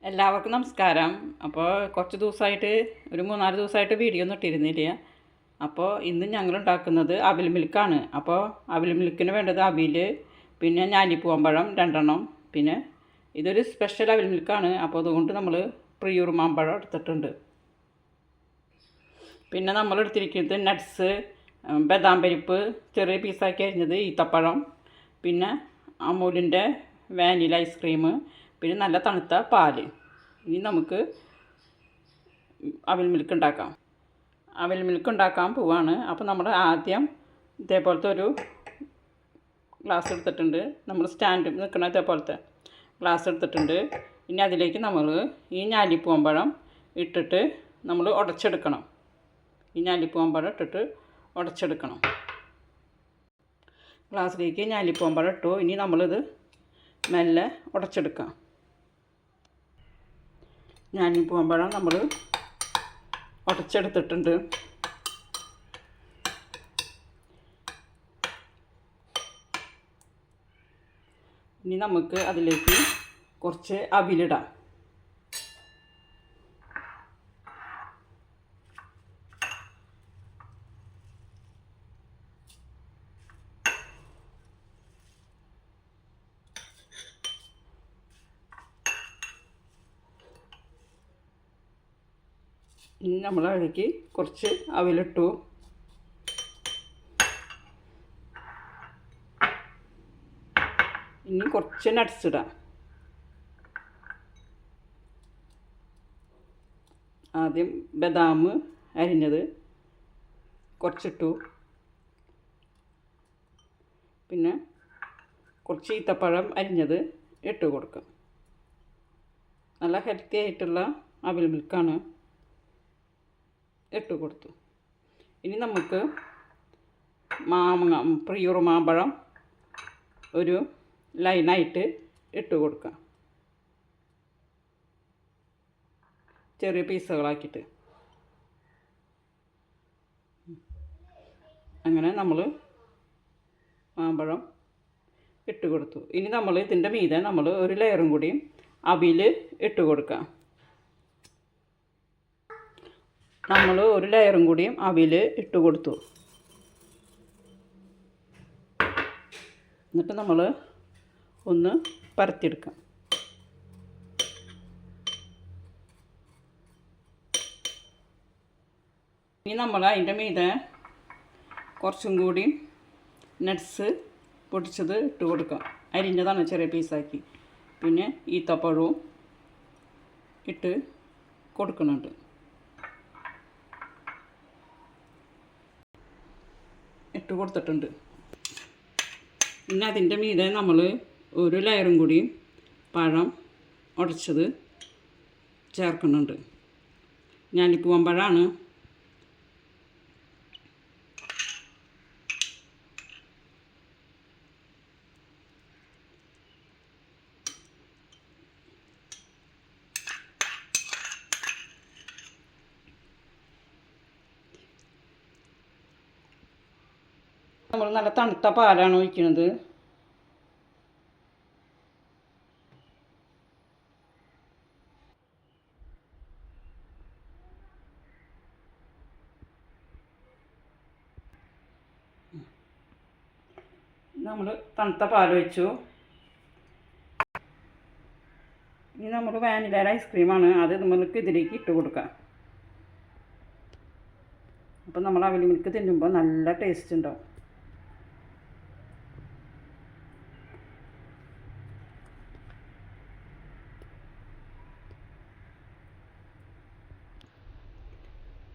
എല്ലാവർക്കും നമസ്കാരം. അപ്പോൾ കുറച്ച് ദിവസമായിട്ട് ഒരു 3-4 ദിവസമായിട്ട് വീഡിയോ ഒന്നും ഇട്ടിരുന്നില്ല. അപ്പോൾ ഇന്ന് ഞങ്ങൾ ഉണ്ടാക്കുന്നത് അവിൽ മിൽക്കാണ്. അപ്പോൾ അവിൽ മിൽക്കിന് വേണ്ടത് അവിൽ, പിന്നെ ഞാലിപ്പൂവമ്പഴം 2 പിന്നെ ഇതൊരു സ്പെഷ്യൽ അവിൽ മിൽക്കാണ്. അപ്പോൾ അതുകൊണ്ട് നമ്മൾ പ്രിയൂർ മാമ്പഴം എടുത്തിട്ടുണ്ട്. പിന്നെ നമ്മൾ എടുത്തിരിക്കുന്നത് നട്ട്സ്, ബദാം പരിപ്പ് ചെറിയ പീസാക്കി അരിഞ്ഞത്, ഈത്തപ്പഴം, പിന്നെ അമൂലിൻ്റെ വാനില ഐസ്ക്രീം, പിന്നെ നല്ല തണുത്ത പാല്. ഇനി നമുക്ക് അവിൽ മിൽക്ക് ഉണ്ടാക്കാം. അവിൽ മിൽക്ക് ഉണ്ടാക്കാൻ പോവാണ്. അപ്പോൾ നമ്മൾ ആദ്യം ഇതേപോലത്തെ ഒരു ഗ്ലാസ് എടുത്തിട്ടുണ്ട്. നമ്മൾ സ്റ്റാൻഡ് നിൽക്കുന്ന ഇതേപോലത്തെ ഗ്ലാസ് എടുത്തിട്ടുണ്ട്. ഇനി അതിലേക്ക് നമ്മൾ ഈ ഞാലിപ്പൂവമ്പഴം ഇട്ടിട്ട് നമ്മൾ ഉടച്ചെടുക്കണം. ഈ ഞാലിപ്പൂവമ്പഴം ഇട്ടിട്ട് ഉടച്ചെടുക്കണം. ഗ്ലാസ്സിലേക്ക് ഞാലിപ്പൂവമ്പഴം ഇട്ടു. ഇനി നമ്മളിത് മെല്ലെ ഉടച്ചെടുക്കാം. ഞാലിപ്പൂവമ്പഴം നമ്മൾ ഉടച്ചെടുത്തിട്ടുണ്ട്. ഇനി നമുക്ക് അതിലേക്ക് കുറച്ച് അവിലിടാം. ഇനി നമ്മൾ അതിലേക്ക് കുറച്ച് അവിലിട്ടു. ഇനി കുറച്ച് നട്ട്സ് ഇടാം. ആദ്യം ബദാം അരിഞ്ഞത് കുറച്ചിട്ടു. പിന്നെ കുറച്ച് ഈത്തപ്പഴം അരിഞ്ഞത് ഇട്ട് കൊടുക്കാം. നല്ല ഹെൽത്തി ആയിട്ടുള്ള അവിൽ മിൽക്കാണ്. ഇട്ട് കൊടുത്തു. ഇനി നമുക്ക് പ്രിയൂർ മാമ്പഴം ഒരു ലൈനായിട്ട് ഇട്ട് കൊടുക്കാം, ചെറിയ പീസുകളാക്കിയിട്ട്. അങ്ങനെ നമ്മൾ മാമ്പഴം ഇട്ട് കൊടുത്തു. ഇനി നമ്മൾ ഇതിൻ്റെ മീതെ നമ്മൾ ഒരു ലെയറും കൂടിയും അവിൽ ഇട്ട് കൊടുക്കാം. നമ്മൾ ഒരു ലെയറും കൂടിയും അവിൽ ഇട്ട് കൊടുത്തു. എന്നിട്ട് നമ്മൾ ഒന്ന് പരത്തിയെടുക്കാം. ഇനി നമ്മൾ അതിൻ്റെ മീതെ കുറച്ചും കൂടി നട്ട്സ് പൊടിച്ചത് ഇട്ട് കൊടുക്കാം. അരിഞ്ഞതാണ് ചെറിയ പീസാക്കി. പിന്നെ ഈത്തപ്പഴവും ഇട്ട് കൊടുക്കുന്നുണ്ട്. ഇട്ട് കൊടുത്തിട്ടുണ്ട്. പിന്നെ അതിൻ്റെ മീതെ നമ്മൾ ഒരു ലെയറും കൂടി പഴം ഉടച്ചത് ചേർക്കുന്നുണ്ട്. ഞാലിപ്പൂവമ്പഴമാണ്. നമ്മൾ നല്ല തണുത്ത പാലാണ് ഒഴിക്കുന്നത്. നമ്മൾ തണുത്ത പാൽ ഒഴിച്ചു. ഇനി നമ്മൾ വാനില ഐസ്ക്രീമാണ്, അത് നമ്മൾക്ക് ഇതിലേക്ക് ഇട്ട് കൊടുക്കാം. അപ്പം നമ്മൾ അവിൽ മിൽക്ക് തിന്നുമ്പോൾ നല്ല ടേസ്റ്റ് ഉണ്ടാവും.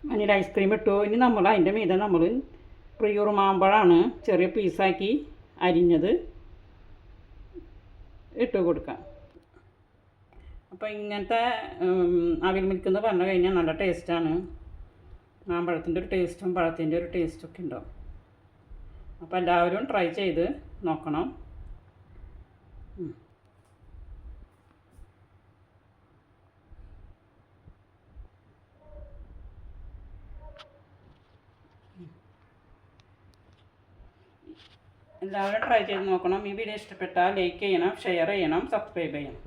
വാനില ഐസ്ക്രീം ഇട്ടു. ഇനി നമ്മൾ അതിൻ്റെ മീതെ നമ്മൾ പ്രിയൂർ മാമ്പഴമാണ് ചെറിയ പീസാക്കി അരിഞ്ഞത് ഇട്ട് കൊടുക്കാം. അപ്പോൾ ഇങ്ങനത്തെ അവിൽ മിൽക്ക് എന്ന് പറഞ്ഞു കഴിഞ്ഞാൽ നല്ല ടേസ്റ്റാണ്. മാമ്പഴത്തിൻ്റെ ഒരു ടേസ്റ്റും പഴത്തിൻ്റെ ഒരു ടേസ്റ്റൊക്കെ ഉണ്ടാവും. അപ്പോൾ എല്ലാവരും ട്രൈ ചെയ്ത് നോക്കണം. എല്ലാവരും ട്രൈ ചെയ്ത് നോക്കണം. ഈ വീഡിയോ ഇഷ്ടപ്പെട്ടാൽ ലൈക്ക് ചെയ്യണം, ഷെയർ ചെയ്യണം, സബ്സ്ക്രൈബ് ചെയ്യണം.